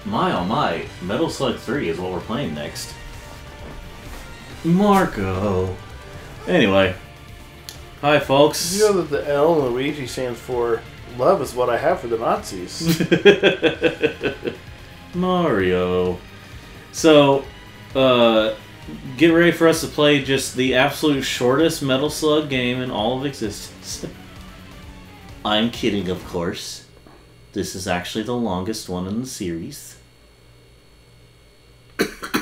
My oh my, Metal Slug 3 is what we're playing next. Marco. Anyway. Hi, folks. Did you know that the L in Luigi stands for love is what I have for the Nazis? Mario. So, get ready for us to play just the absolute shortest Metal Slug game in all of existence. I'm kidding, of course. This is actually the longest one in the series.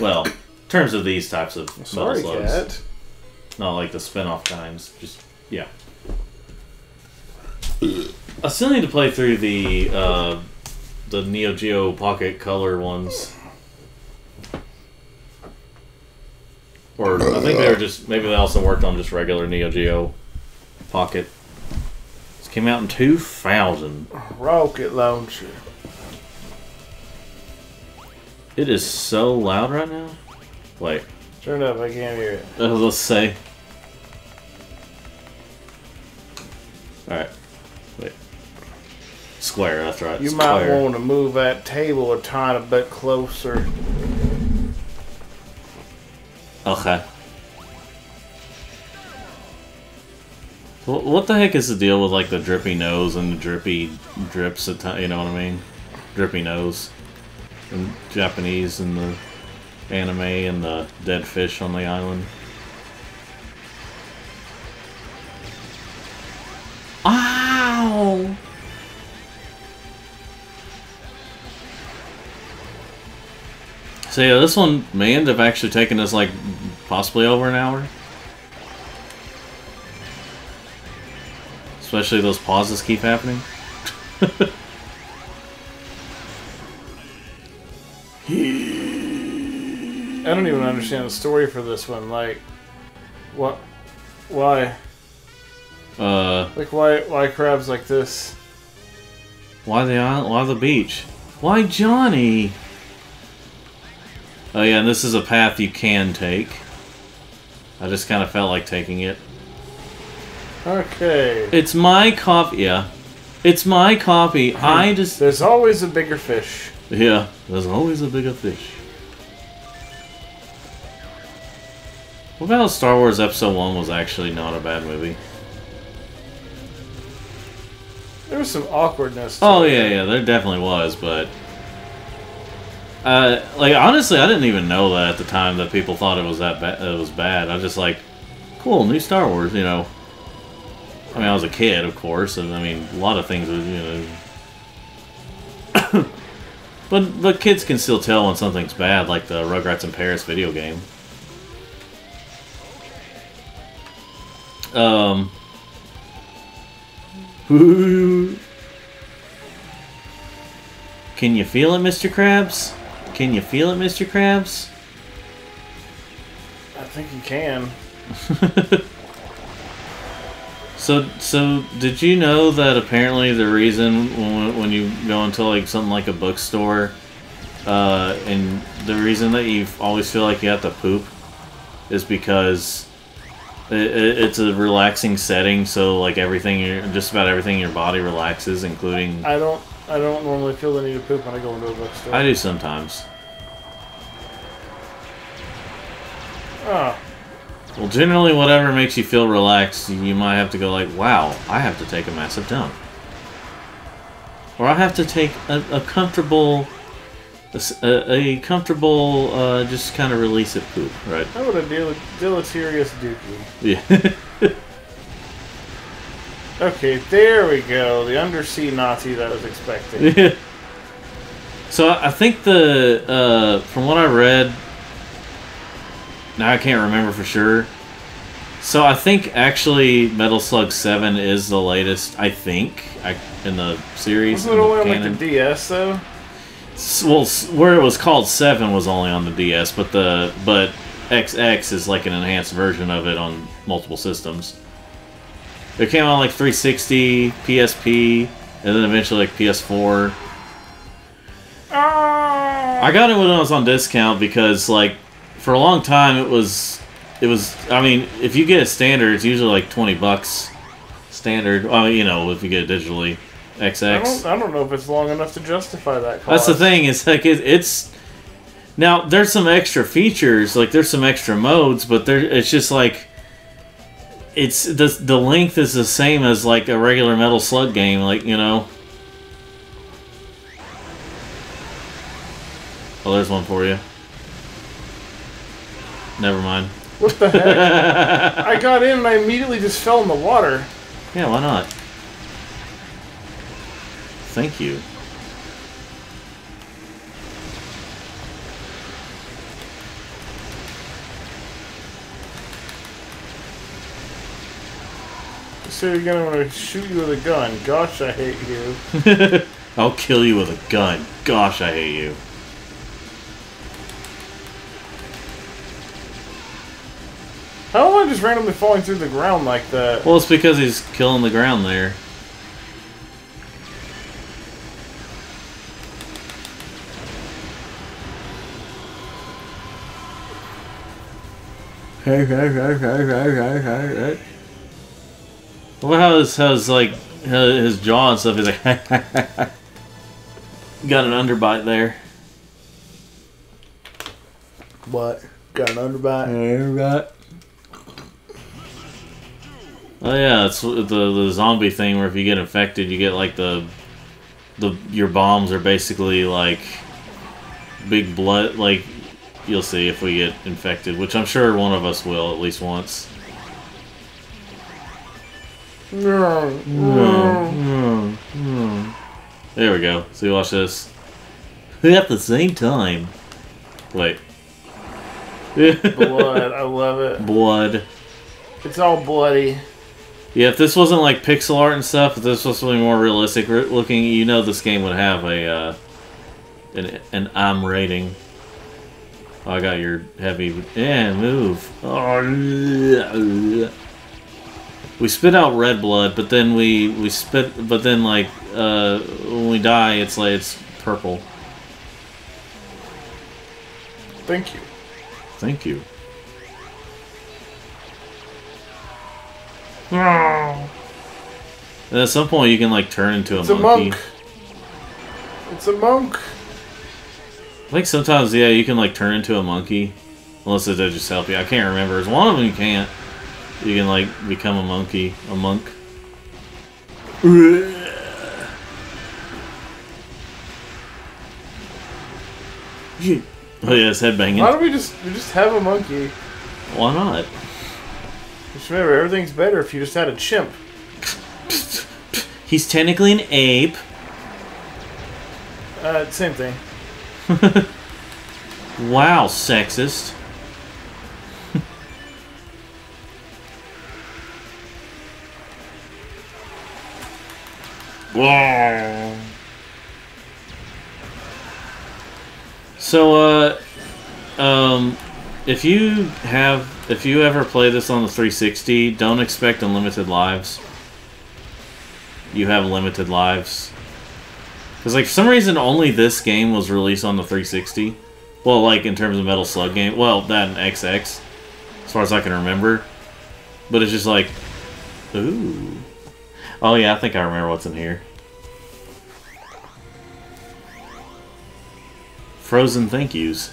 Well, in terms of these types of Metal Slugs. Cat. Not like the spin-off kinds. Just, yeah. I still need to play through the Neo Geo Pocket Color ones. Or I think they were just, maybe they also worked on just regular Neo Geo Pocket. This came out in 2000. Rocket launcher. It is so loud right now. Wait. Turn it up, I can't hear it. Let's say. Alright. Wait. Square, that's right. You Square. might want to move that table a tiny bit closer. Okay. What the heck is the deal with like the drippy nose and the drippy drips at time? You know what I mean? Drippy nose. In Japanese and the anime and the dead fish on the island. Ow! So yeah, this one may end up actually taking us like possibly over an hour. Especially those pauses keep happening. I don't even understand the story for this one. Like, what? Why? Like, why crabs like this? Why the island? Why the beach? Why Johnny? Oh yeah, and this is a path you can take. I just kind of felt like taking it. Okay. It's my copy. Yeah, it's my copy. I just. There's always a bigger fish. Yeah, there's always a bigger fish. What about Star Wars Episode 1 was actually not a bad movie? There was some awkwardness to Oh, it. yeah, there definitely was, but... like, honestly, I didn't even know that at the time that people thought it was that it was bad. I was just like, cool, new Star Wars, you know. I mean, I was a kid, of course, and I mean, a lot of things, you know... but kids can still tell when something's bad, like the Rugrats in Paris video game. Can you feel it, Mr. Krabs? Can you feel it, Mr. Krabs? I think you can. So did you know that apparently the reason when you go into like something like a bookstore, and the reason that you always feel like you have to poop is because it's a relaxing setting, so like just about everything in your body relaxes, including... I don't normally feel the need to poop when I go into a bookstore. I do sometimes. Oh. Well, generally whatever makes you feel relaxed, you might have to go like, wow, I have to take a massive dump. Or I have to take a comfortable... A comfortable, just kind of release it poop, right? How about a deleterious dookie? Yeah. Okay, there we go. The undersea Nazi that I was expecting. Yeah. So I think from what I read, now I can't remember for sure. So I think actually Metal Slug 7 is the latest, I think, in the series. Wasn't it only on like the DS though? Well, where it was called 7 was only on the DS, but XX is like an enhanced version of it on multiple systems. It came out like 360, PSP, and then eventually like PS4. I got it when it was on discount because like for a long time it was I mean, if you get a standard, it's usually like $20 standard. I mean, you know, if you get it digitally. XX. I don't know if it's long enough to justify that cost. That's the thing. It's like it's now there's some extra features, like there's some extra modes, but it's just like it's the length is the same as like a regular Metal Slug game, like you know. Oh, there's one for you. Never mind. What the heck? I got in and I immediately just fell in the water. Yeah, why not? Thank you. So you're gonna want to shoot you with a gun. Gosh, I hate you. I'll kill you with a gun. Gosh, I hate you. How am I just randomly falling through the ground like that? Well, it's because he's killing the ground there. Well, how his like his jaw and stuff is like got an underbite there. What? Got an underbite? Oh yeah, it's the zombie thing where if you get infected, you get like your bombs are basically like big blood. Like you'll see if we get infected, which I'm sure one of us will at least once. There we go. See, watch this. At the same time. Wait. Blood. I love it. Blood. It's all bloody. Yeah, if this wasn't like pixel art and stuff, if this was something more realistic looking, you know this game would have a an M rating. Oh, I got your heavy. Yeah, move. Oh. We spit out red blood, but then we spit. But then like when we die, it's like it's purple. Thank you. Thank you. And at some point, you can like turn into a monkey. Monk. It's a monk. I think sometimes, yeah, you can like turn into a monkey, unless it does just help you. I can't remember. As one of them, you can't. You can like become a monkey, a monk. Oh yeah, it's headbanging. Why don't we just have a monkey? Why not? Just remember, everything's better if you just had a chimp. He's technically an ape. Same thing. Wow, sexist. Whoa. So, if you ever play this on the 360, don't expect unlimited lives. You have limited lives. Because, like, for some reason, only this game was released on the 360. Well, like, in terms of Metal Slug game. Well, that and XX. As far as I can remember. But it's just like... Ooh. Oh, yeah, I think I remember what's in here. Frozen thank yous.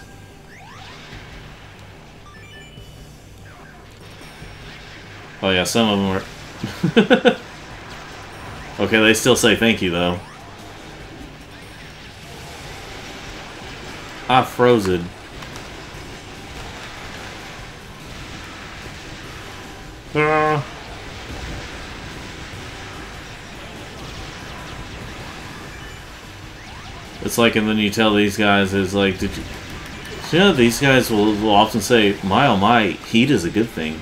Oh, yeah, some of them are... Okay, they still say thank you, though. I froze it. It's like, and then you tell these guys, is like, did you... You know, these guys will often say, my oh my, heat is a good thing.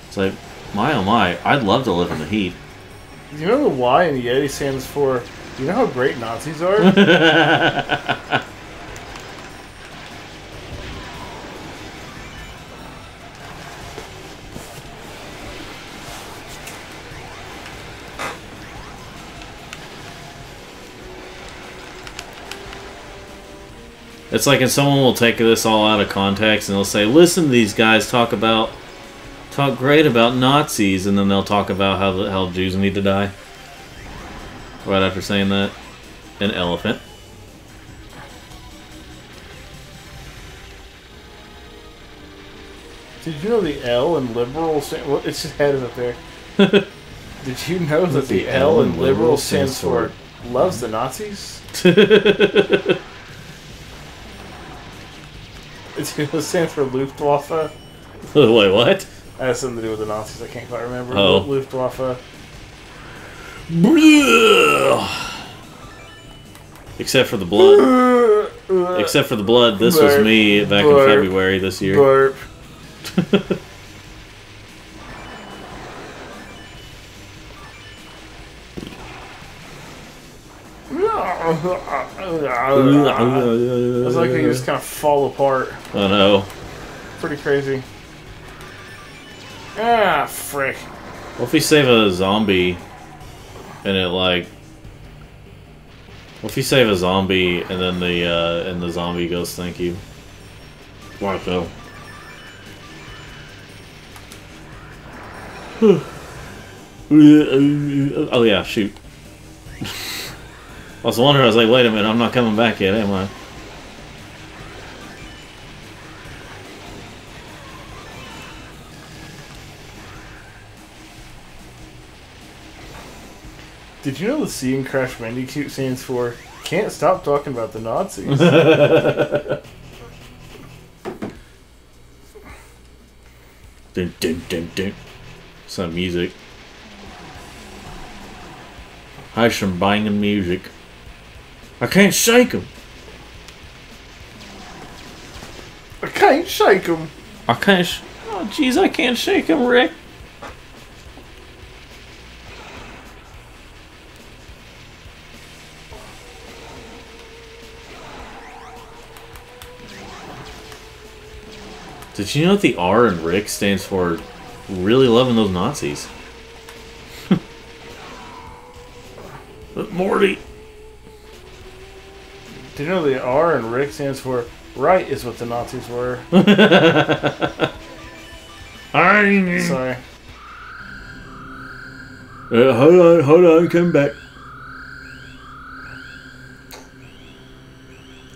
It's like, my oh my, I'd love to live in the heat. Do you know the Y in Yeti stands for, do you know how great Nazis are? It's like, and someone will take this all out of context and they'll say, listen to these guys talk about talk great about Nazis, and then they'll talk about how Jews need to die. Right after saying that. An elephant. Did you know the L in liberal well, it's just headed up there. Did you know that the L in liberal stands for loves the Nazis? It stands for Luftwaffe. Wait, what? That has something to do with the Nazis. I can't quite remember. Oh. Luftwaffe. Except for the blood. Except for the blood, this was me back in February this year. Burp. It's like they just kind of fall apart. I know. Pretty crazy. Ah, frick. What if we save a zombie and it like... What if you save a zombie and then the zombie goes, thank you? Why so? Oh yeah, shoot. I was wondering, I was like, wait a minute, I'm not coming back yet, am I? Did you know the C in Crash Bandicoot stands for can't stop talking about the Nazis? Dun, dun, dun, dun. Some music. Hay some banging music. I can't shake 'em. I can't shake 'em. I can't. Oh, jeez, I can't shake 'em, Rick. Did you know that the R in Rick stands for really loving those Nazis? But Morty. Did you know the R in Rick stands for right is what the Nazis were? Sorry. Hold on, come back.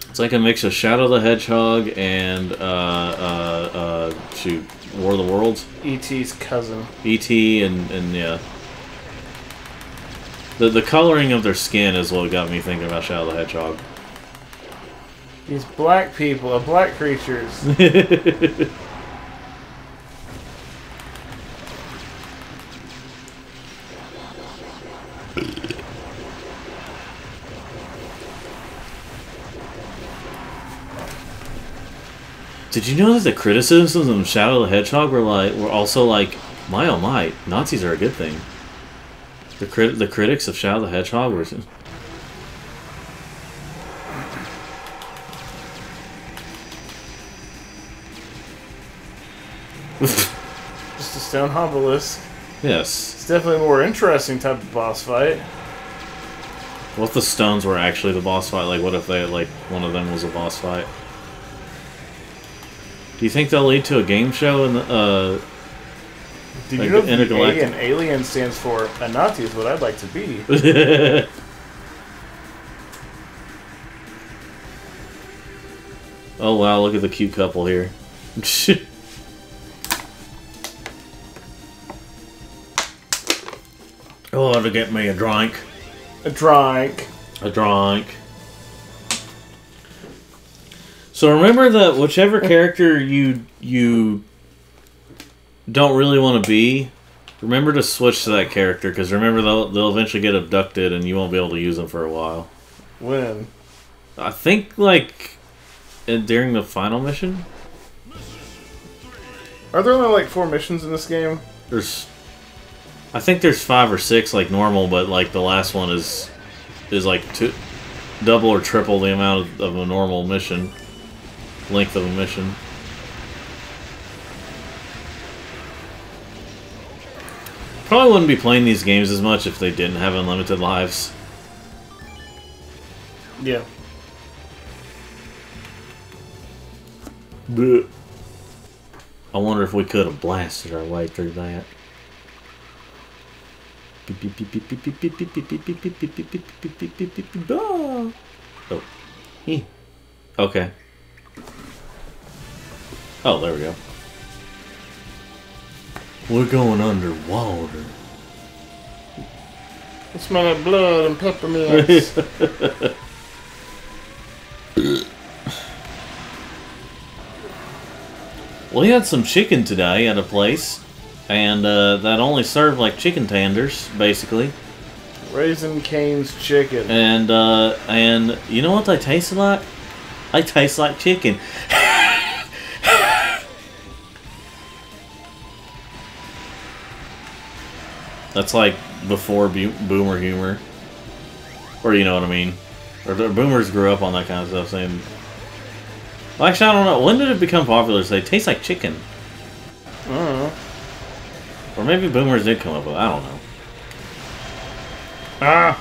It's like a mix of Shadow the Hedgehog and shoot, War of the Worlds. E.T.'s cousin. E.T. and yeah. The coloring of their skin is what got me thinking about Shadow the Hedgehog. These black people, black creatures. Did you know that the criticisms of Shadow the Hedgehog were also like, my oh my, Nazis are a good thing. The critics of Shadow the Hedgehog were... Just a stone obelisk. Yes. It's definitely a more interesting type of boss fight. What if the stones were actually the boss fight? Like, what if they, like, one of them was a boss fight? Do you think they'll lead to a game show in the, Did like you know the intergalactic... A in alien stands for a Nazi is what I'd like to be? Oh wow, look at the cute couple here. Oh, to get me a drink. A drink. A drink. So remember that whichever character you don't really want to be, remember to switch to that character, because remember they'll eventually get abducted and you won't be able to use them for a while. When? I think like during the final mission. Are there only like 4 missions in this game? I think there's 5 or 6 like normal, but like the last one is like double or triple the amount of a normal mission. Length of a mission. Probably wouldn't be playing these games as much if they didn't have unlimited lives. Yeah. Blech. I wonder if we could have blasted our way through that. Oh. Okay. Oh, there we go. We're going underwater. I smell like blood and peppermints. We had some chicken today at a place, and that only served like chicken tenders, basically. Raising Cane's chicken. And you know what they tasted like? They taste like chicken. That's like before boomer humor. Or you know what I mean. Or the boomers grew up on that kind of stuff saying... Well, actually, I don't know. When did it become popular to say, taste like chicken? I don't know. Or maybe boomers did come up with it. I don't know. Ah!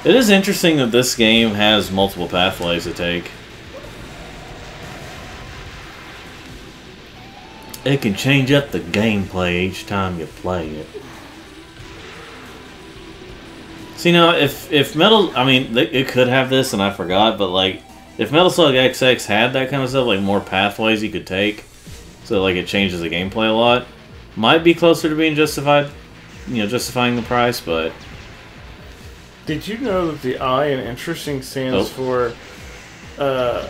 It is interesting that this game has multiple pathways to take. It can change up the gameplay each time you play it. See, now, if Metal... I mean, it could have this, and I forgot, but, like, if Metal Slug XX had that kind of stuff, like, more pathways you could take, so, like, it changes the gameplay a lot, might be closer to being justified, you know, justifying the price, but... Did you know that the I in interesting stands for, I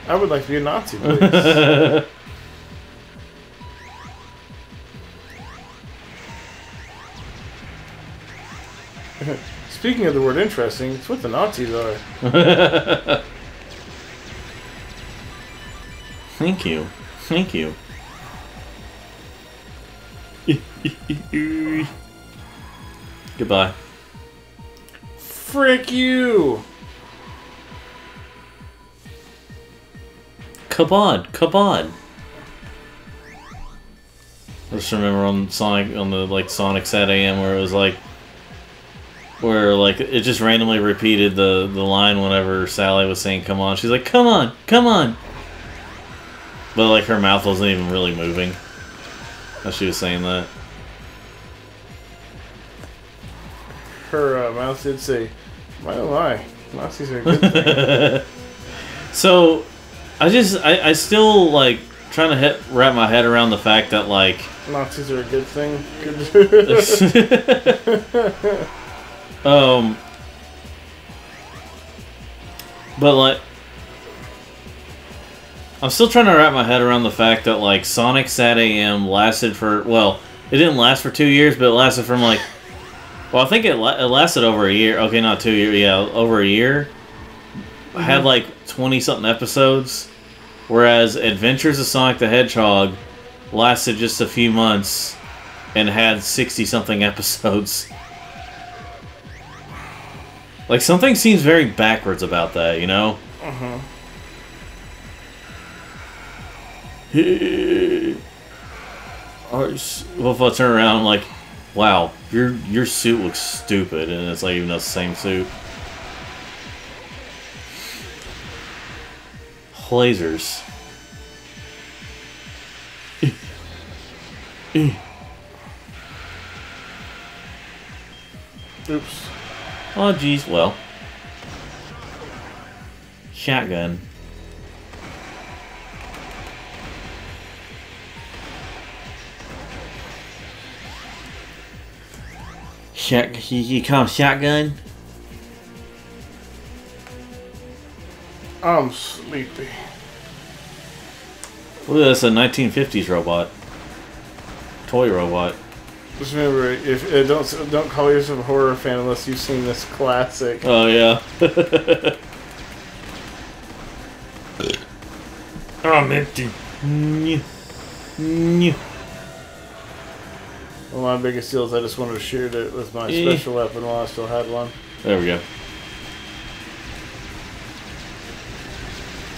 would like to be a Nazi, please. Speaking of the word interesting, it's what the Nazis are. Thank you. Thank you. Goodbye. Frick you! Kabod. Kabod. I just remember on Sonic, on the, like, Sonic Sat AM where it was like, where, like, it just randomly repeated the line whenever Sally was saying, come on. She's like, come on, come on. But, like, her mouth wasn't even really moving as she was saying that. Her mouth did say, my oh my, Nazis are a good thing. So, I still, like, trying to wrap my head around the fact that, like... Nazis are a good thing. But, like... I'm still trying to wrap my head around the fact that, like, Sonic Sat AM lasted for... Well, it didn't last for 2 years, but it lasted from, like... Well, I think it lasted over a year. Okay, not 2 years. Yeah, over a year. Mm-hmm. Had, like, 20-something episodes. Whereas Adventures of Sonic the Hedgehog lasted just a few months and had 60-something episodes. Like, something seems very backwards about that, you know? Uh-huh. Well, if I turn around, I'm like, wow, your suit looks stupid, and it's like even the same suit. Lasers. Oops. Oh, geez, well. Shotgun. You call him Shotgun? I'm sleepy. Look at this, a 1950s robot. Toy robot. Just remember, if don't call yourself a horror fan unless you've seen this classic. Oh yeah. I'm empty. Well, my biggest deal is I just wanted to share it with my special weapon while I still had one. There we go.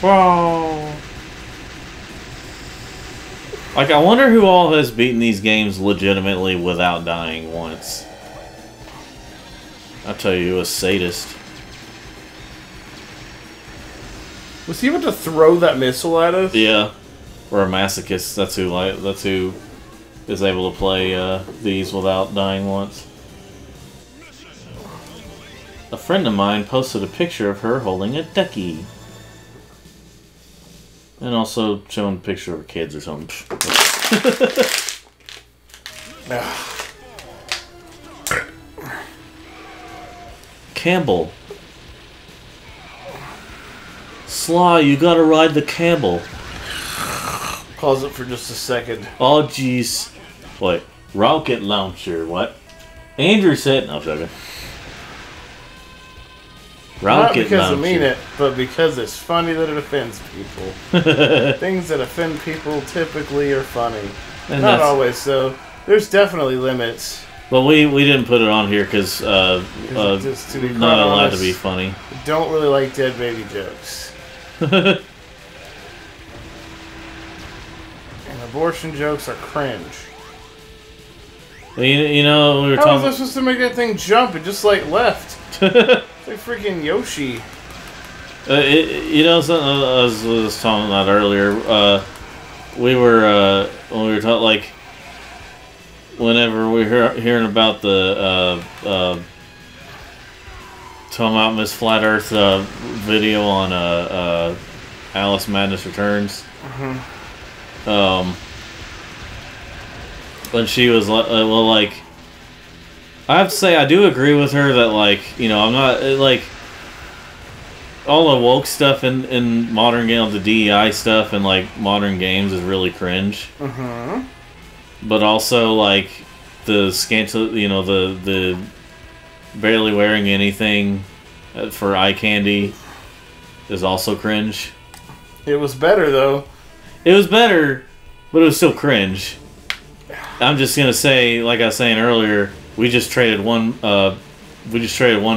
Wow. Like, I wonder who all has beaten these games legitimately without dying once. I'll tell you, a sadist. Was he about to throw that missile at us? Yeah. Or a masochist. That's who is able to play these without dying once. A friend of mine posted a picture of her holding a ducky. And also showing a picture of her kids or something. Campbell. Sly, you gotta ride the Campbell. Pause it for just a second. Oh, jeez. What? Rocket launcher, what? Andrew said... No, I'm joking. Not because I mean it, but because it's funny that it offends people. Things that offend people typically are funny. And not always, so there's definitely limits. Well, we didn't put it on here because not allowed to be funny. I don't really like dead baby jokes. And abortion jokes are cringe. Well, you know, we were How talking... was I supposed to make that thing jump? It just, like, left. It's like freaking Yoshi. You know, something I was talking about earlier. We were when we were talking, like, whenever we were hearing about the talking about Miss Flat Earth video on Alice Madness Returns. When she was well, like. I have to say, I do agree with her that, like, you know, I'm not, like, all the woke stuff in modern games, the DEI stuff in, like, modern games is really cringe. But also, like, the scantily, you know, the barely wearing anything for eye candy is also cringe. It was better, though. It was better, but it was still cringe. I'm just gonna say, like I was saying earlier, we just traded one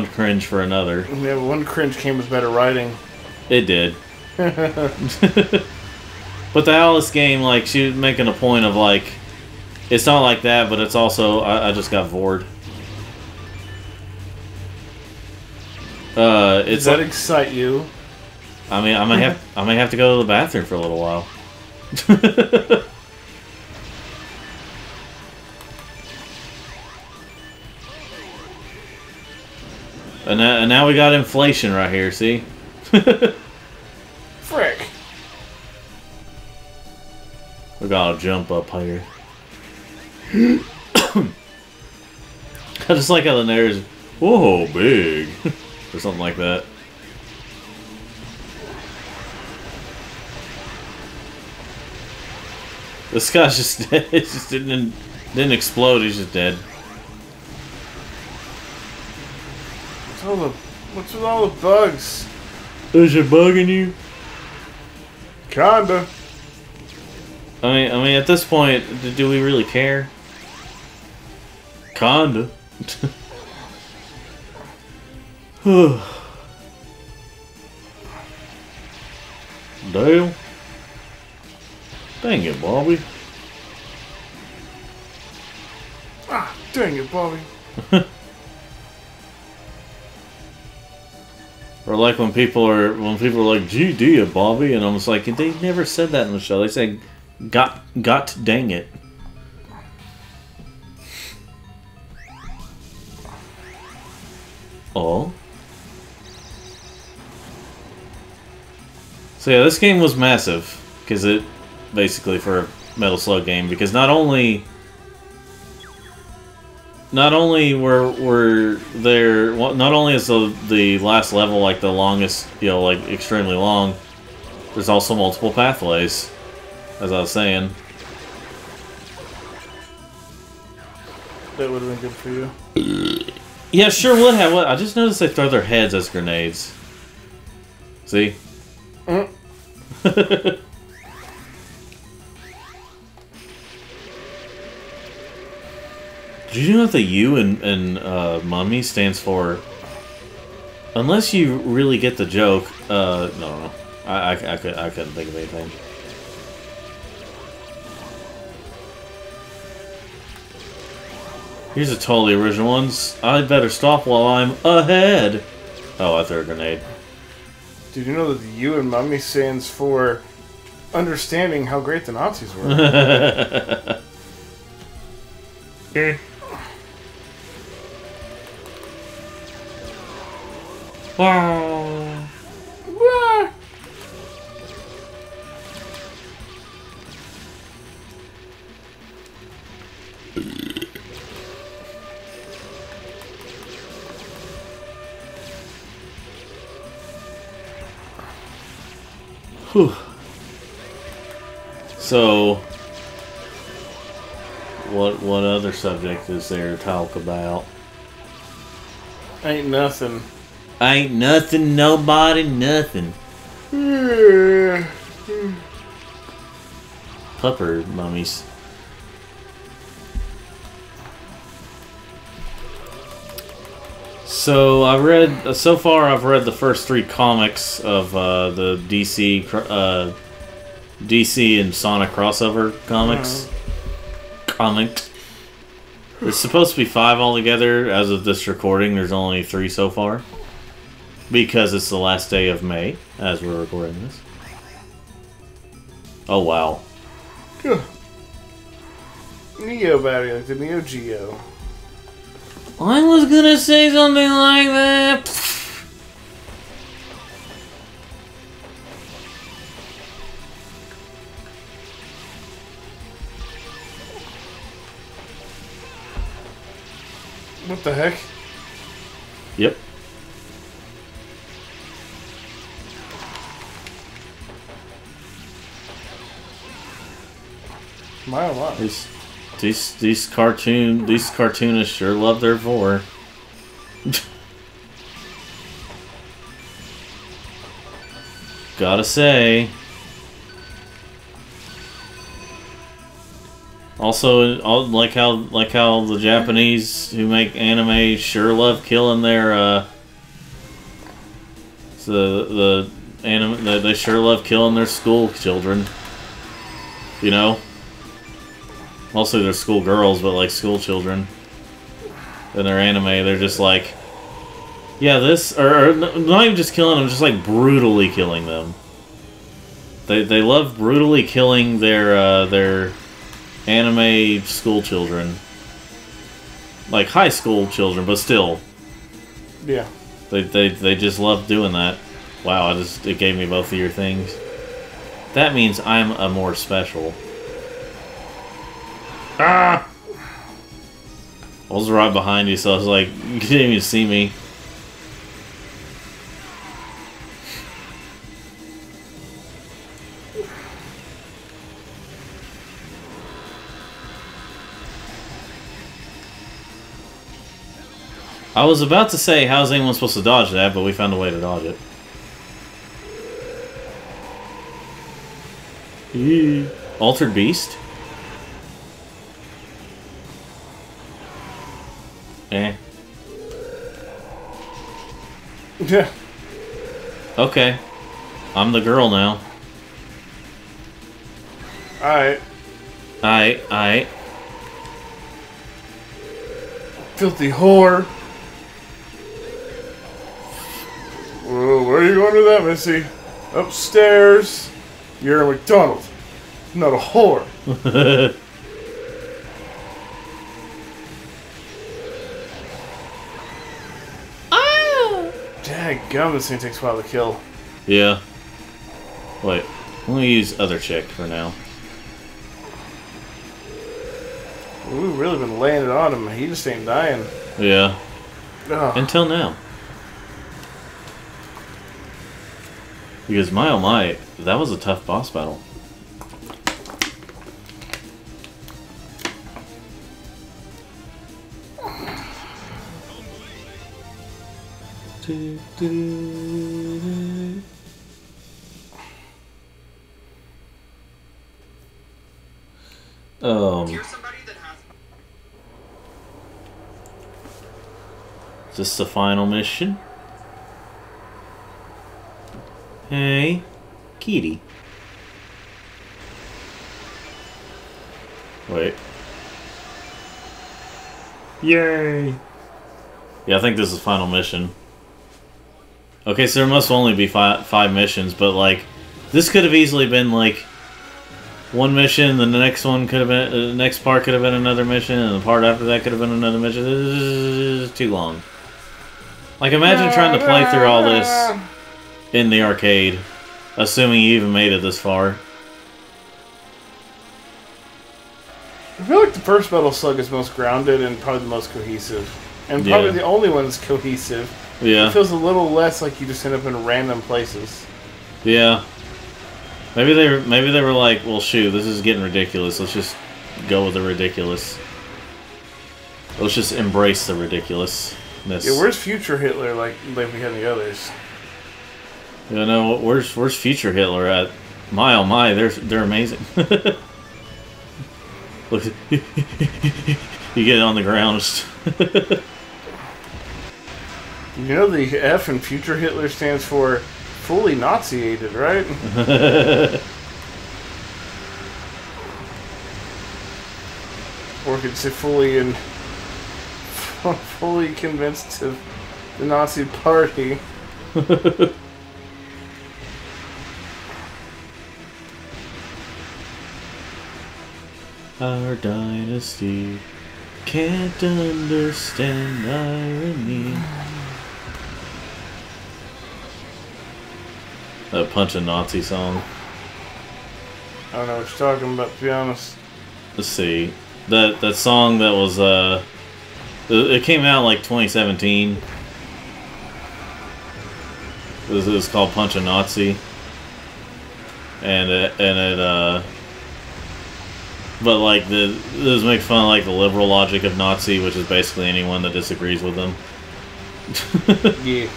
cringe for another. Yeah, but one cringe came with better writing. It did. But the Alice game, like, she was making a point of, like, it's not like that, but it's also, I just got bored. Does that excite you? I mean, I may have to go to the bathroom for a little while. And now we got inflation right here, see? Frick. We gotta jump up here. I just like how the narrator's, whoa, big. Or something like that. This guy's just dead. It just didn't explode, he's just dead. What's with all the bugs? Is it bugging you? Kinda. I mean, at this point, do we really care? Kinda. Dale. Dang it, Bobby. Ah, dang it, Bobby. Or like when people are like, gee, do you, Bobby? And I'm just like, they never said that in the show. They say, got dang it. Oh. So yeah, this game was massive. Because it, basically for a Metal Slug game, because not only were there, not only is the last level like the longest, you know, like extremely long, there's also multiple pathways, as I was saying. That would have been good for you. Yeah, sure would have. What? I just noticed they throw their heads as grenades. See? Did you know that the U in Mummy stands for... Unless you really get the joke, no. I couldn't think of anything. Here's a totally original ones. I'd better stop while I'm ahead. Oh, I threw a grenade. Did you know that the U in Mummy stands for understanding how great the Nazis were? Okay. Wow. Whew. So, what other subject is there to talk about? Ain't nothing. Ain't nothing, nobody, nothing. Pupper mummies. So I've read the first 3 comics of the DC and Sonic crossover comics. There's supposed to be 5 altogether. As of this recording, there's only 3 so far. Because it's the last day of May, as we're recording this. Oh, wow. Neo battery, like the Neo Geo. I was gonna say something like that. What the heck? Yep. My Allah. These cartoonists sure love their vor. Gotta say. Also, like how the Japanese who make anime sure love killing their they sure love killing their school children. You know? Mostly they're school girls, but like school children. In their anime, they're just like, yeah, this, or not even just killing them, just like brutally killing them. They love brutally killing their anime school children. Like high school children, but still. Yeah. They just love doing that. Wow, it gave me both of your things. That means I'm a more special. Ah! I was right behind you, so I was like, you didn't even see me. I was about to say, how's anyone supposed to dodge that, but we found a way to dodge it. Altered Beast? Eh. Yeah. Okay. I'm the girl now. Alright. Alright. Filthy whore. Whoa, where are you going with that, Missy? Upstairs. You're a McDonald's, not a whore. Dadgum, this thing takes a while to kill. Yeah. Wait, let me use other chick for now. We've really been laying it on him. He just ain't dying. Yeah. Ugh. Until now. Because my oh my, that was a tough boss battle. Is this the final mission? Hey, kitty. Wait. Yay! Yeah, I think this is the final mission. Okay, so there must only be five missions, but like, this could have easily been like one mission, then the next one could have been, the next part could have been another mission, and the part after that could have been another mission. This is too long. Like, imagine trying to play through all this in the arcade, assuming you even made it this far. I feel like the first Metal Slug is most grounded and probably the most cohesive. And probably the only one that's cohesive. Yeah. It feels a little less like you just end up in random places. Yeah. Maybe they were like, well, shoot, this is getting ridiculous. Let's just go with the ridiculous. Let's just embrace the ridiculousness. Yeah, where's Future Hitler like we had the others? You know, where's Future Hitler at? My oh my, they're amazing. Look, you get on the ground. You know the F in Future Hitler stands for fully Nazi-ated, right? Or could say fully convinced of the Nazi party. Our dynasty can't understand irony. That Punch a Nazi song. I don't know what you're talking about, to be honest. Let's see. That song that was it came out like 2017. It was called Punch a Nazi. And it but like this makes fun of like the liberal logic of Nazi, which is basically anyone that disagrees with them. Yeah.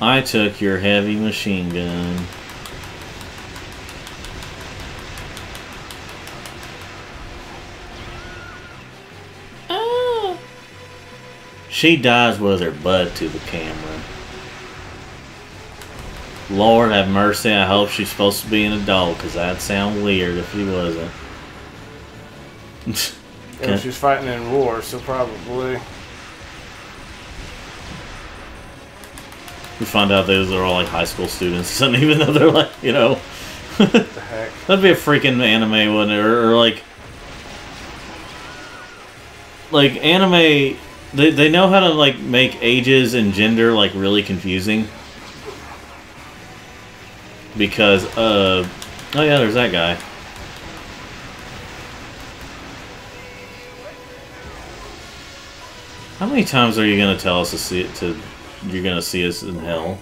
I took your heavy machine gun. Oh. She dies with her butt to the camera. Lord have mercy, I hope she's supposed to be an adult, because that'd sound weird if she wasn't. Yeah, she's fighting in war, so probably. We find out those are all like high school students, and even though they're like, you know, what the heck? That'd be a freaking anime, wouldn't it? Or like anime, they know how to like make ages and gender like really confusing. Because oh yeah, there's that guy. How many times are you gonna tell us to see it you're gonna see us in hell?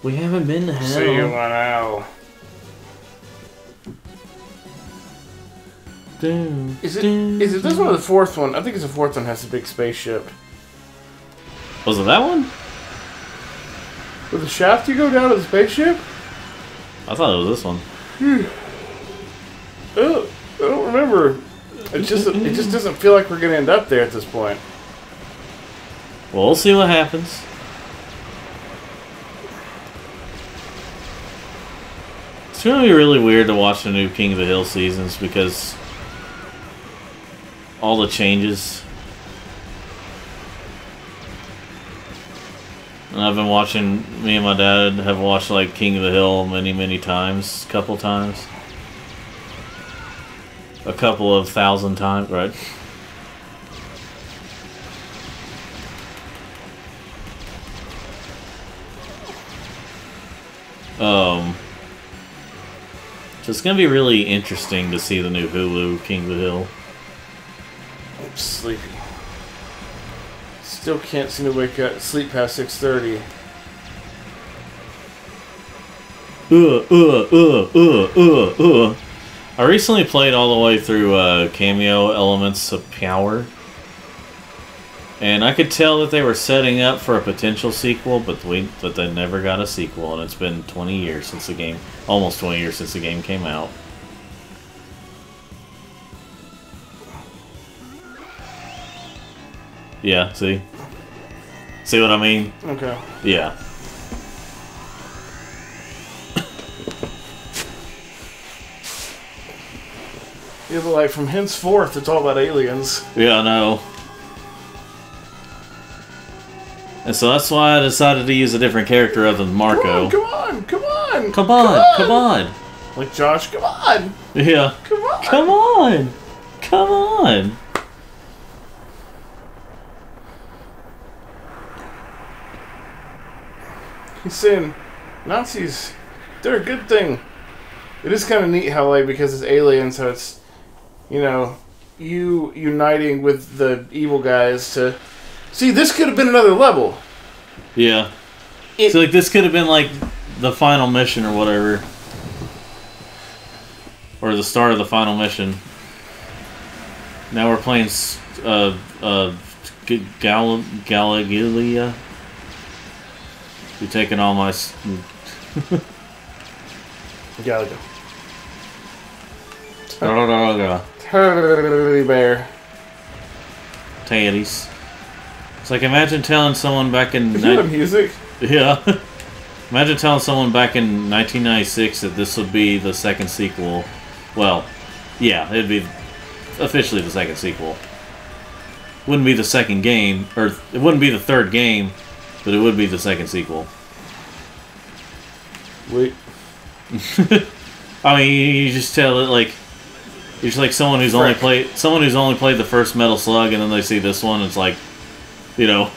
We haven't been to hell. See you on hell. Is it this one or the fourth one? I think it's the fourth one has a big spaceship. Was it that one? With the shaft you go down to the spaceship? I thought it was this one. I don't remember. It just doesn't feel like we're gonna end up there at this point. Well, we'll see what happens. It's gonna be really weird to watch the new King of the Hill seasons because all the changes. And I've been watching, me and my dad have watched like King of the Hill many times, couple times. A couple of thousand times, right? So it's gonna be really interesting to see the new Hulu King of the Hill. I'm sleepy. Still can't seem to wake up, sleep past 6:30. I recently played all the way through Cameo Elements of Power. And I could tell that they were setting up for a potential sequel, but they never got a sequel, and it's been 20 years since the game, almost 20 years since the game came out. Yeah, see? See what I mean? Okay. Yeah. Yeah, but like from henceforth, it's all about aliens. Yeah, I know. And so that's why I decided to use a different character other than Marco. Come on, come on, come on, come on. Like Josh, come on. Yeah. Come on. Come on. Come on. He's saying Nazis, they're a good thing. It is kind of neat how, like, because it's aliens, so it's, you know, you uniting with the evil guys to... See, this could have been another level. Yeah. So, like, this could have been, like, the final mission or whatever. Or the start of the final mission. Now we're playing, Galagilia. You're taking all my... Galaga. Teddy bear. Teddies. It's like, imagine telling someone back in... Is that music? Yeah. Imagine telling someone back in 1996 that this would be the second sequel. Well, yeah, it'd be officially the second sequel. Wouldn't be the second game, or it wouldn't be the third game, but it would be the second sequel. Wait. I mean, you just tell it like you're just like someone who's only played the first Metal Slug, and then they see this one. It's like, you know.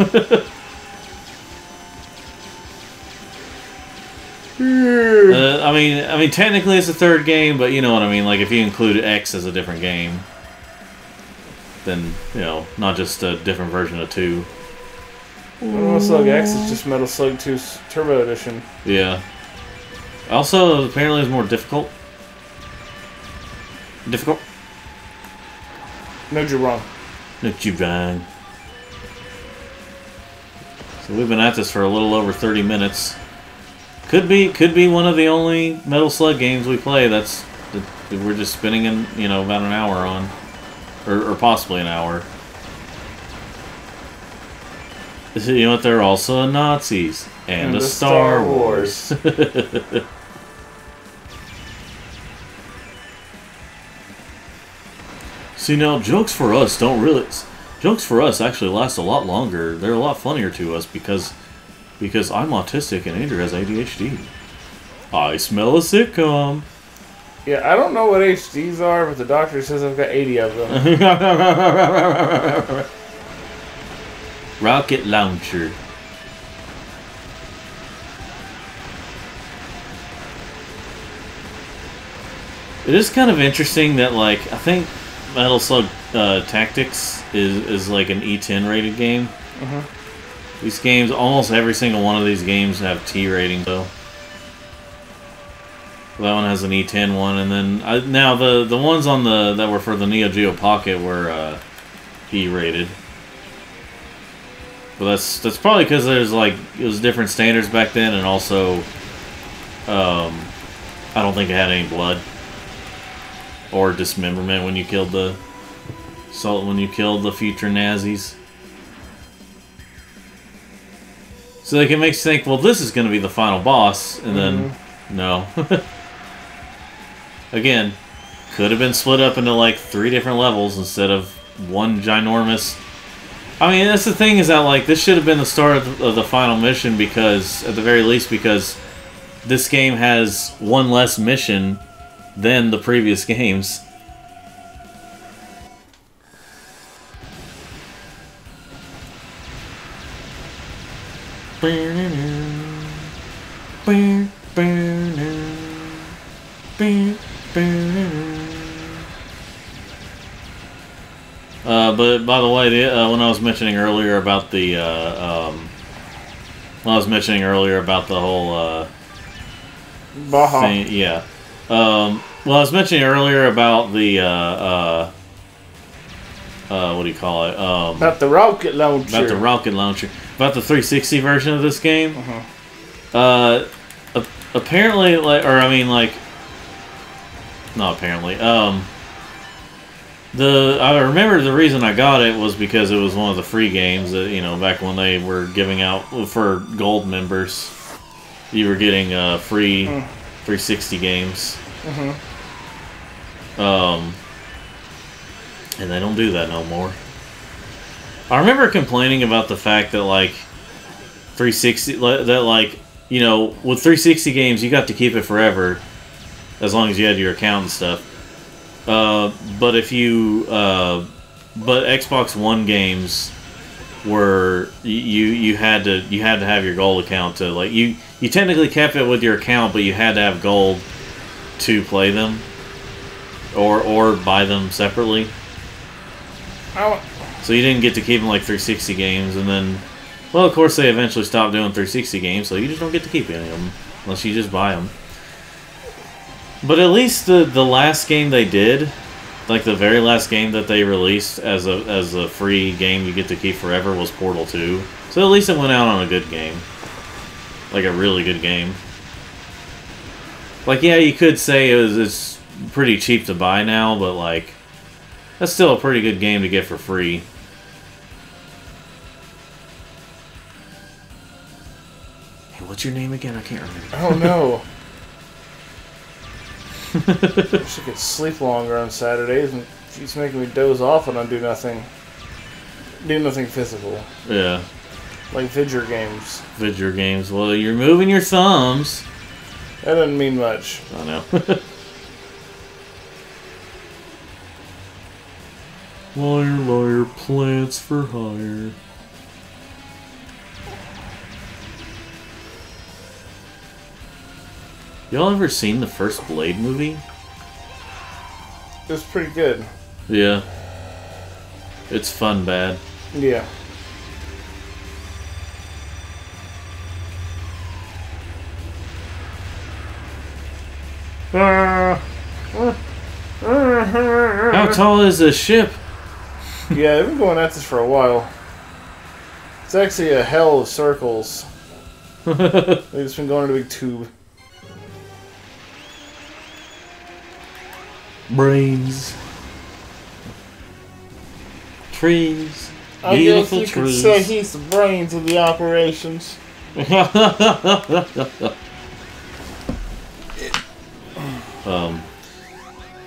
I mean, technically it's the third game, but you know what I mean. Like if you include X as a different game, then you know, not just a different version of 2. Metal Slug X is just Metal Slug 2's Turbo Edition. Yeah. Also, apparently it's more difficult. Difficult? No, you're wrong. No, you're wrong. So we've been at this for a little over 30 minutes. Could be one of the only Metal Slug games we play that we're just spending in, you know, about an hour on. Or possibly an hour. You know what? They're also Nazis. And the Star Wars. See, now, jokes for us actually last a lot longer. They're a lot funnier to us because I'm autistic and Andrew has ADHD. I smell a sitcom. Yeah, I don't know what HDs are, but the doctor says I've got 80 of them. Rocket launcher. It is kind of interesting that, like, I think Metal Slug Tactics is like an E10 rated game. These games, almost every single one of these games have T ratings, though. That one has an E10 one, and then now the ones on that were for the Neo Geo Pocket were E rated. But that's probably because there's like it was different standards back then, and also I don't think it had any blood or dismemberment when you killed the future Nazis. So like it makes you think, well, this is going to be the final boss, and then no. Again, could have been split up into like 3 different levels instead of one ginormous. I mean, that's the thing, is that like this should have been the start of the final mission, because at the very least, because this game has one less mission than the previous games. But by the way, when I was mentioning earlier about the whole Baja thing, yeah. Well, I was mentioning earlier about the what do you call it? About the rocket launcher. About the rocket launcher. About the 360 version of this game. Apparently, like, or I mean, like, not apparently. I remember the reason I got it was because it was one of the free games that, you know, back when they were giving out for gold members, you were getting free 360 games. And they don't do that no more. I remember complaining about the fact that, like, 360, that, like, you know, with 360 games, you got to keep it forever, as long as you had your account and stuff. But if you, but Xbox One games were, you had to have your gold account to, like, you technically kept it with your account, but you had to have gold to play them, or buy them separately. So you didn't get to keep them like 360 games, and then, well, of course they eventually stopped doing 360 games, so you just don't get to keep any of them unless you just buy them. But at least the last game they did, like the very last game that they released as a free game you get to keep forever, was Portal 2. So at least it went out on a good game, like a really good game. Like, yeah, you could say it's pretty cheap to buy now, but like, that's still a pretty good game to get for free. Hey, what's your name again? I can't remember. Oh no. I wish I could sleep longer on Saturdays, and she's making me doze off when I do nothing. Do nothing physical. Yeah. Like video games. Video games. Well, you're moving your thumbs. That doesn't mean much. I know. Liar, liar, plants for hire. Y'all ever seen the first Blade movie? It was pretty good. Yeah. It's fun bad. Yeah. How tall is this ship? Yeah, they've been going at this for a while. It's actually a hell of circles. They've just been going in a big tube. Brains. Trees. I guess you could say he's the brains of the operations. I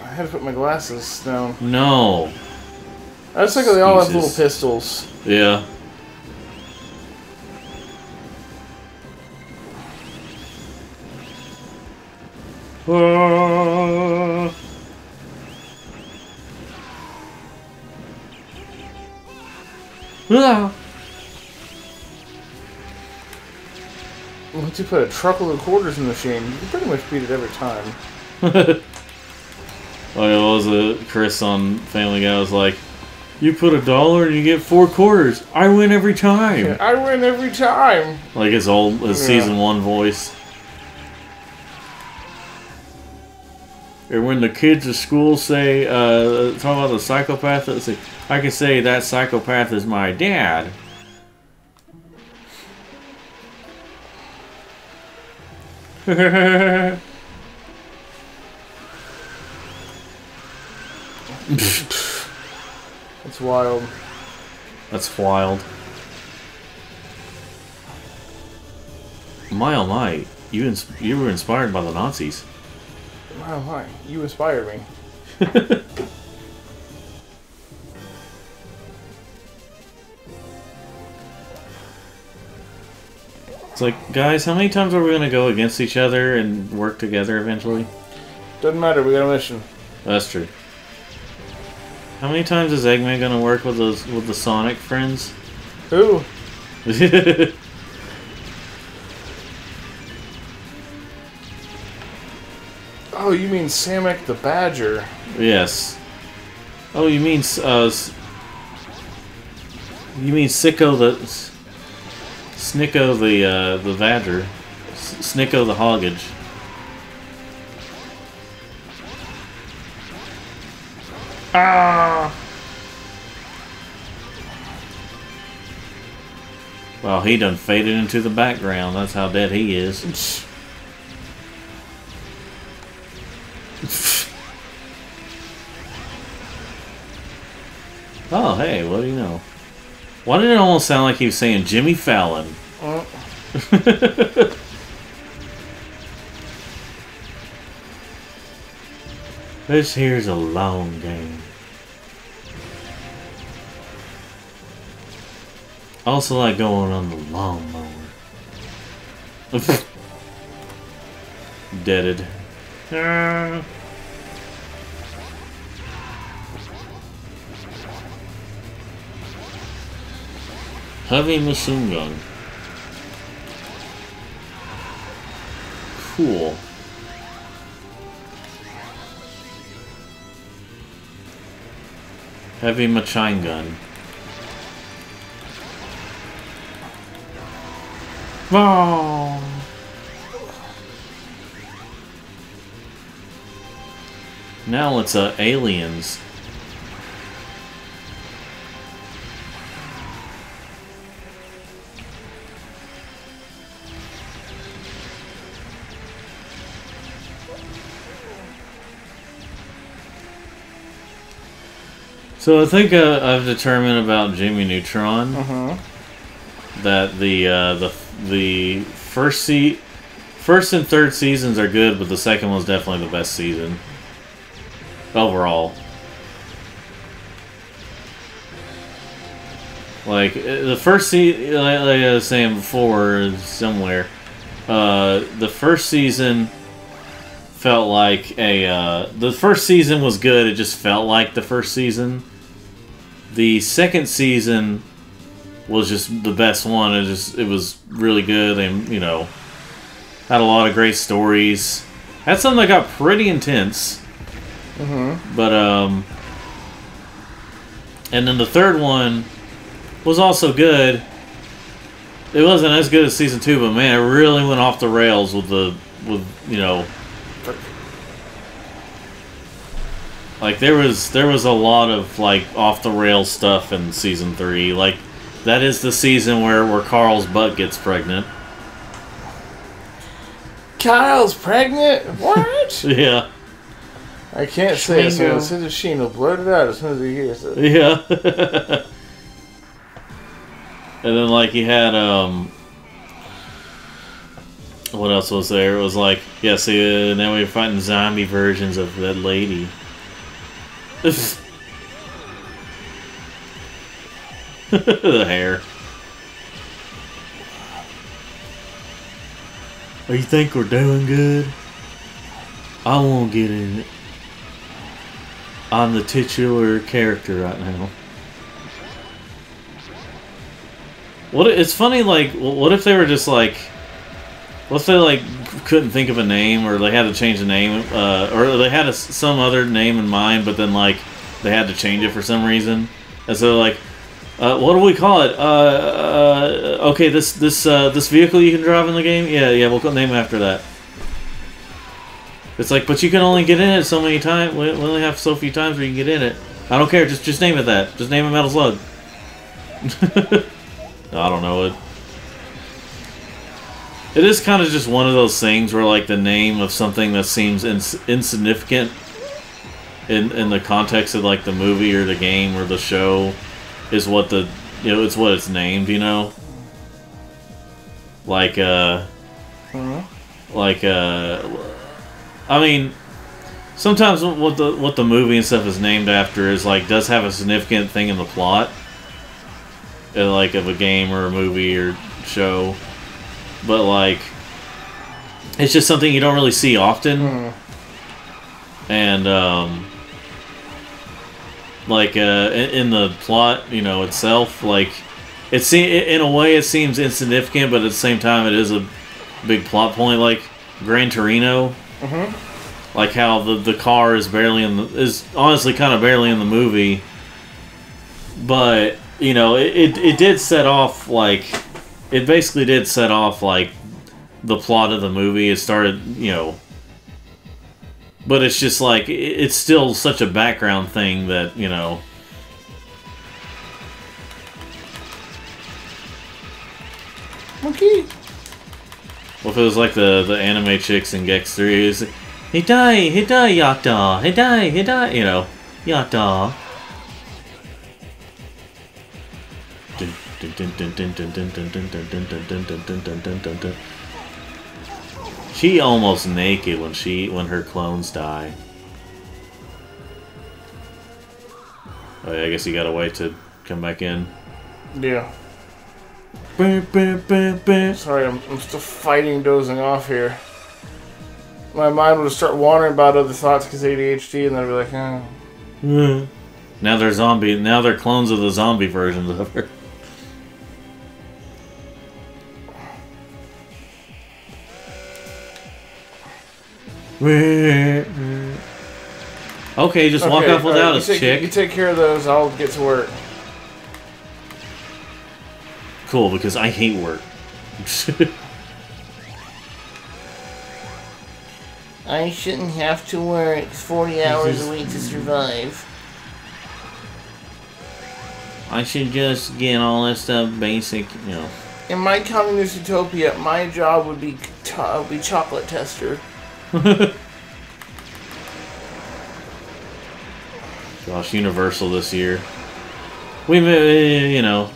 had to put my glasses down. No. I just think they all have little pistols. Yeah. Once you put a truckload of quarters in the machine, you can pretty much beat it every time. Oh, yeah, what was it? Chris on Family Guy was like, you put $1 and you get 4 quarters. I win every time. Yeah, I win every time. Like his season 1 voice. Or when the kids at school say, talk about the psychopath, say, I can say that psychopath is my dad. That's wild. That's wild. My oh my, you were inspired by the Nazis. My oh my, you inspired me. It's like, guys, how many times are we going to go against each other and work together eventually? Doesn't matter, we got a mission. That's true. How many times is Eggman going to work with the Sonic friends? Who? Oh, you mean Samek the Badger? Yes. Oh, you mean Sicko Snicko the Badger. Snicko the Hoggage. Ah! Well, he done faded into the background. That's how dead he is. hey, what do you know? Why did it almost sound like he was saying Jimmy Fallon? This here's a long game. Also like going on the lawnmower. Deaded. Heavy machine gun. Cool. Heavy machine gun. Oh. Now it's aliens. So I think I've determined about Jimmy Neutron that the first and third seasons are good, but the second one's definitely the best season overall. Like the first season, like I was saying before somewhere, the first season felt like the first season was good. It just felt like the first season. The second season was just the best one. It was really good, and you know, had a lot of great stories. Had some that got pretty intense. But and then the third one was also good. It wasn't as good as season 2, but man, it really went off the rails with you know. Like there was a lot of like off the rails stuff in season 3. Like that is the season where Carl's butt gets pregnant. Kyle's pregnant? What? Yeah. I can't say it, so as soon as Sheen will blurt it out as soon as he hears it. Yeah. And then like he had what else was there? It was like, yeah, see, now we're fighting zombie versions of that lady. The hair. Oh, you think we're doing good? I won't get in it. I'm the titular character right now. It's funny, like, what if they were just like, what if they like couldn't think of a name, or they had to change the name, or they had some other name in mind, but then like they had to change it for some reason, and so like, what do we call it? Okay, this vehicle you can drive in the game, yeah, we'll name it after that. It's like, but you can only get in it so many times. We only have so few times where you can get in it. I don't care. Just name it that. Just name it Metal Slug. I don't know it. It is kind of just one of those things where, like, the name of something that seems insignificant in the context of, like, the movie or the game or the show is what it's what it's named, you know? Like, I mean, sometimes what the movie and stuff is named after is, like, does have a significant thing in the plot, like, of a game or a movie or show. But, like, it's just something you don't really see often. And, like, in the plot, you know, itself, like, in a way it seems insignificant, but at the same time it is a big plot point, like Gran Torino. Like how the car is honestly kind of barely in the movie. But, you know, it did set off, like, it basically did set off, like, the plot of the movie. It started, you know... But it's just, like, it's still such a background thing that, you know... Okay. Well, if it was like the anime chicks in Gex 3, it's... He die, yatta, he die, you know, yatta. She almost naked when her clones die. Oh, yeah, I guess you gotta wait to come back in. Yeah. Sorry, I'm still fighting dozing off here. My mind would start wandering about other thoughts because ADHD, and then I'd be like, oh. Now they're zombie. Now they're clones of the zombie versions of her. Okay, just walk off without us, chick. You take care of those, I'll get to work. Cool, because I hate work. I shouldn't have to work 40 hours a week to survive. I should just get all that stuff basic, you know. In my communist utopia, my job would be chocolate tester. Gosh, Universal this year. We may, you know,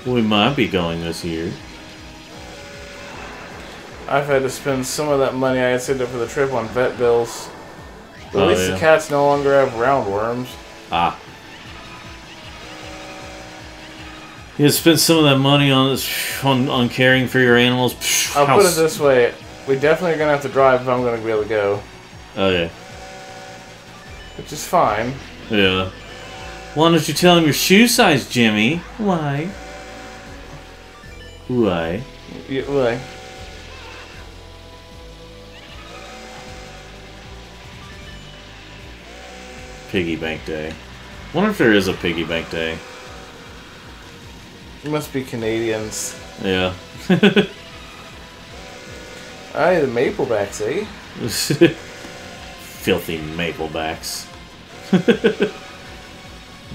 we might be going this year. I've had to spend some of that money I had saved up for the trip on vet bills. But at least the cats no longer have roundworms. Ah. You had to spend some of that money on caring for your animals. I'll put it this way. We definitely are going to have to drive if I'm going to be able to go. Oh, yeah. Which is fine. Yeah. Why don't you tell him your shoe size, Jimmy? Why? Why? Yeah, why? Piggy bank day. Wonder if there is a piggy bank day. It must be Canadians. Yeah. Aye, the Maplebacks, eh? Filthy Maplebacks.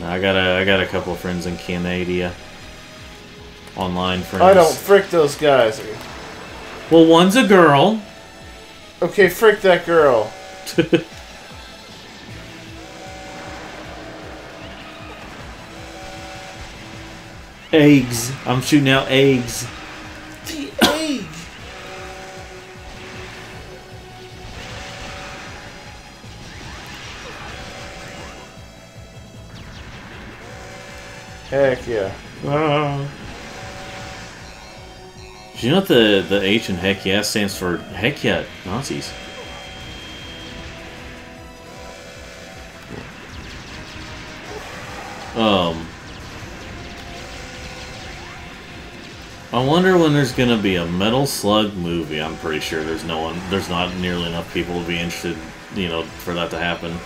I got a couple of friends in Canada. Online friends. I don't frick those guys. Well, one's a girl. Okay, frick that girl. Eggs. I'm shooting out eggs. The egg. Heck yeah. Do you know what the H in heck yeah stands for? Heck yeah, Nazis. I wonder when there's gonna be a Metal Slug movie. I'm pretty sure there's not nearly enough people to be interested, you know, for that to happen.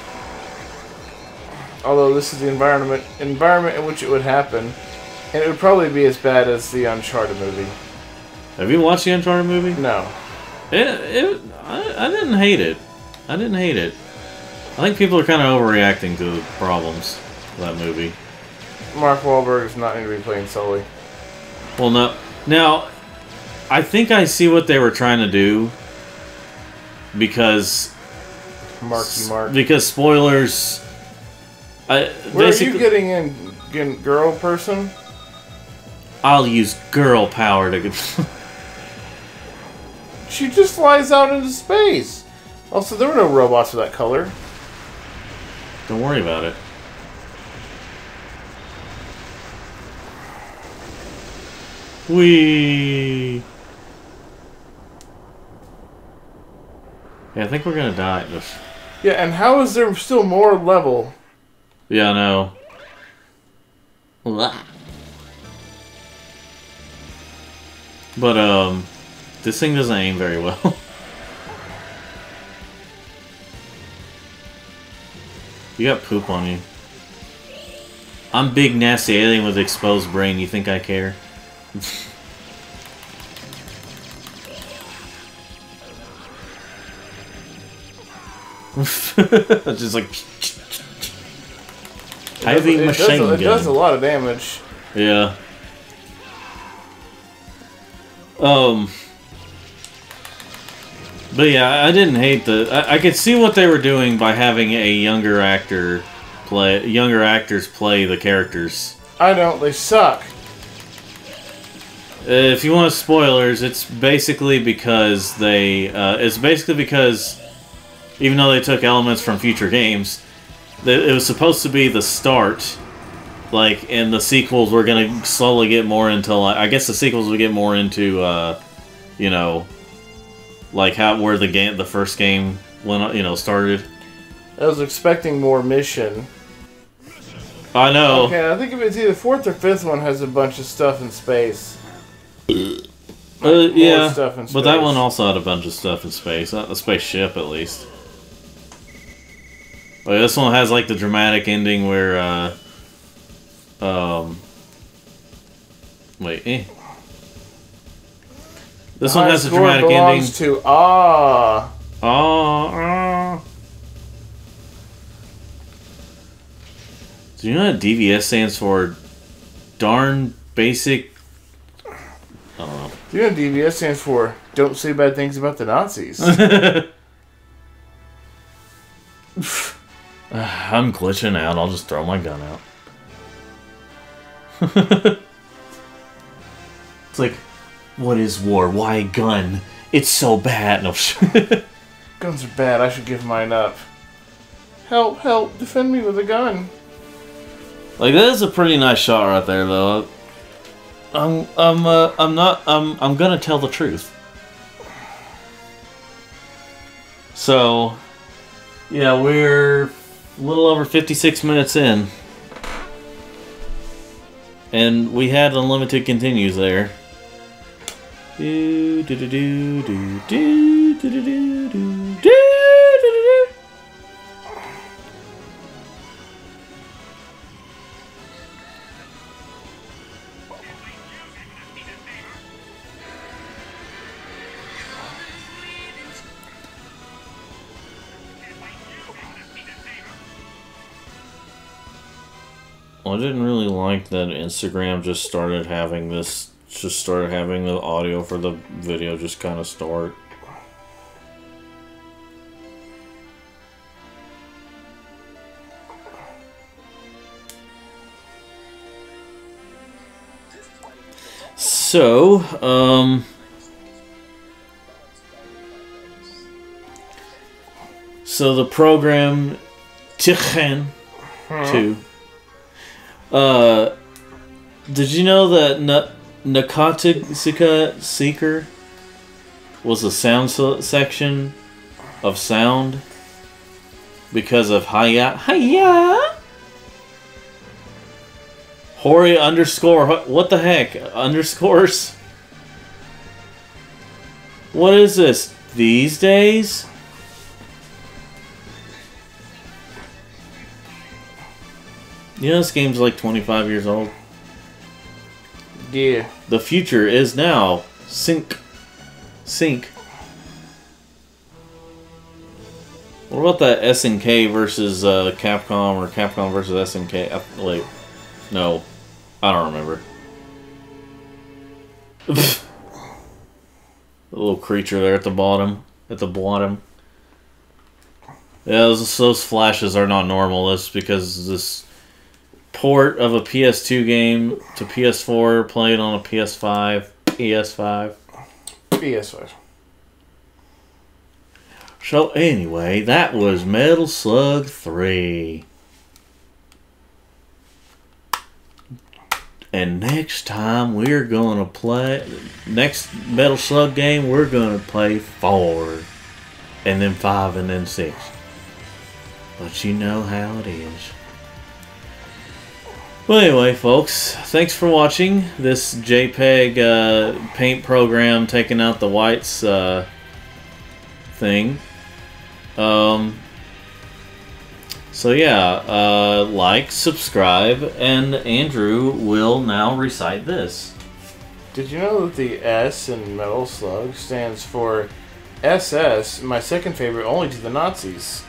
Although this is the environment in which it would happen, and it would probably be as bad as the Uncharted movie. Have you watched the Uncharted movie? No. I didn't hate it. I didn't hate it. I think people are kind of overreacting to the problems of that movie. Mark Wahlberg is not going to be playing Sully. Well, no. Now, I think I see what they were trying to do because... Marky Mark. Because spoilers... Where are you getting in girl person? I'll use girl power to... She just flies out into space. Also, there were no robots of that color. Don't worry about it. Whee! Yeah, I think we're gonna die. Yeah, and how is there still more level? Yeah, I know. But, this thing doesn't aim very well. You got poop on you. I'm big, nasty alien with exposed brain. You think I care? Just like... Heavy machine gun. It does a lot of damage. Yeah. But yeah, I didn't hate the... I could see what they were doing by having a younger actors play the characters. I don't. They suck. If you want spoilers, it's basically because they... even though they took elements from future games, it was supposed to be the start, like, and the sequels were going to slowly get more into, like, I guess the sequels would get more into, you know, like where the first game went, you know, started. I was expecting more mission. I know. Okay, I think if it's either 4th or 5th one has a bunch of stuff in space. Yeah, stuff in space. But that one also had a bunch of stuff in space. A spaceship, at least. Like, this one has, like, the dramatic ending where, This one has a dramatic ending. To Do you know what DVS stands for? Darn basic... I don't know. Do you know what DVS stands for? Don't say bad things about the Nazis. I'm glitching out. I'll just throw my gun out. It's like, what is war? Why a gun? It's so bad. No. Guns are bad. I should give mine up. Help! Help! Defend me with a gun. Like, that is a pretty nice shot right there, though. I'm gonna tell the truth. So, yeah, we're a little over 56 minutes in. And we had unlimited continues there. Do do do do do do do do do do do. I didn't really like that Instagram just started having the audio for the video just kind of start. So, so the program Tichen 2. Did you know that Narcotica Seeker was a sound section of sound because of Hiya Hori underscore what the heck underscores? What is this these days? You know, this game's like 25 years old. Yeah. The future is now. Sync. What about that SNK versus Capcom or Capcom versus SNK? Wait. No. I don't remember. The little creature there at the bottom. Yeah, those flashes are not normal. That's because this port of a PS2 game to PS4 played on a PS5. So anyway, that was Metal Slug 3. And next time we're gonna play next Metal Slug game we're gonna play 4. And then 5 and then 6. But you know how it is. Well, anyway, folks, thanks for watching this JPEG paint program taking out the whites thing. So yeah, like, subscribe, and Andrew will now recite this. Did you know that the S in Metal Slug stands for SS, my second favorite, only to the Nazis?